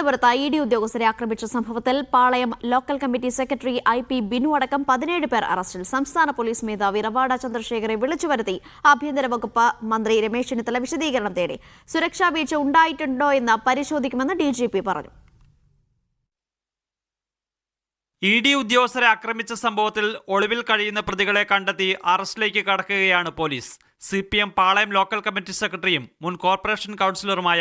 തിരുവനന്തപുരത്ത് ID ഉദ്യോഗസ്ഥരെ ആക്രമിച്ച സംഭവത്തിൽ Palayam local committee secretary IP Binu അടക്കം 17 പേർ അറസ്റ്റിൽ. സംസ്ഥാന പോലീസ് മേധാവി റവാഡ ചന്ദ്രശേഖരെ വിളിച്ചുവരുത്തി ആഭ്യന്തര വകുപ്പ് മന്ത്രി രമേശ് ചെന്നിത്തല വിശദീകരണം തേടി. സുരക്ഷാ വീഴ്ച ഉണ്ടായിട്ടുണ്ടോ എന്ന് പരിശോധിക്കുമെന്ന് DGP പറഞ്ഞു. ED ഉദ്യോഗസ്ഥരെ ആക്രമിച്ച സംഭവത്തിൽ ഒളിവിൽ കഴിയുന്ന പ്രതികളെ കണ്ടെത്തി അറസ്റ്റിലേക്ക് കടക്കുകയാണ് പോലീസ്. CPM പാളയം ലോക്കൽ കമ്മിറ്റി സെക്രട്ടറിയും മുൻ കോർപ്പറേഷൻ കൗൺസിലറുമായ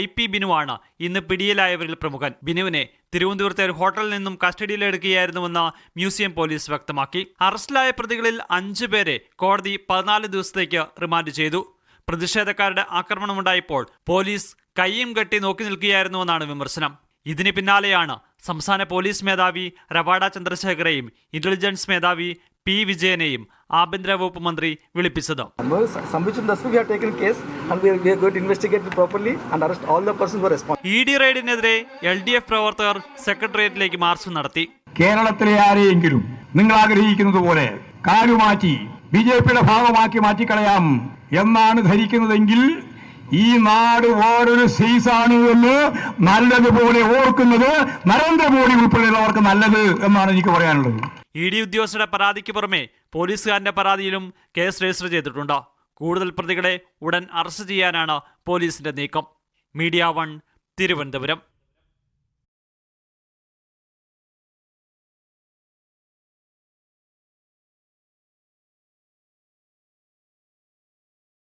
IP ബിനുവാണ് ഇന്ന് പിടിയിലായവരിൽ പ്രമുഖൻ. ബിനുവിനെ തിരുവനന്തപുരത്തെ ഒരു ഹോട്ടലിൽ നിന്നും കസ്റ്റഡിയിലെടുക്കുകയായിരുന്നുവെന്ന് മ്യൂസിയം പോലീസ് വ്യക്തമാക്കി. അറസ്റ്റിലായ പ്രതികളിൽ 5 പേരെ കോടതി 14 ദിവസത്തേക്ക് റിമാൻഡ് ചെയ്തു. പ്രതിഷേധക്കാരുടെ ആക്രമണമുണ്ടായപ്പോൾ പോലീസ് കയ്യും കെട്ടി നോക്കി നിൽക്കുകയായിരുന്നുവെന്നാണ് വിമർശനം. ഇതിന് പിന്നാലെയാണ് സംസ്ഥാന പോലീസ് മേധാവി റവാഡ ചന്ദ്രശേഖരെയും ഇന്റലിജൻസ് മേധാവി P വിജയനെയും ആഭ്യന്തര വകുപ്പ് മന്ത്രി വിളിപ്പിച്ചത്. ED റെയ്ഡിനെതിരെ LDF പ്രവർത്തകർ സെക്രട്ടേറിയറ്റിലേക്ക് മാർച്ച് നടത്തി. കേരളത്തിലെ ആരെയെങ്കിലും നിങ്ങൾ ആഗ്രഹിക്കുന്നത് പോലെ കാലുമാറ്റി BJPയുടെ ഭാഗമാക്കി മാറ്റിക്കളയാം എന്നാണ് ധരിക്കുന്നതെങ്കിൽ ഈ നാട് ഓരോരു സീസാണ് എന്ന് നല്ലതുപോലെ ഓർക്കുന്നത് നരേന്ദ്രമോദി ഉൾപ്പെടെയുള്ളവർക്ക് നല്ലത് എന്നാണ് എനിക്ക് പറയാനുള്ളത്. ED ഉദ്യോഗസ്ഥരുടെ പരാതിക്ക് പുറമെ പോലീസുകാരന്റെ പരാതിയിലും കേസ് രജിസ്റ്റർ ചെയ്തിട്ടുണ്ട്. കൂടുതൽ പ്രതികളെ ഉടൻ അറസ്റ്റ് ചെയ്യാനാണ് പോലീസിന്റെ നീക്കം. മീഡിയ 1 തിരുവനന്തപുരം.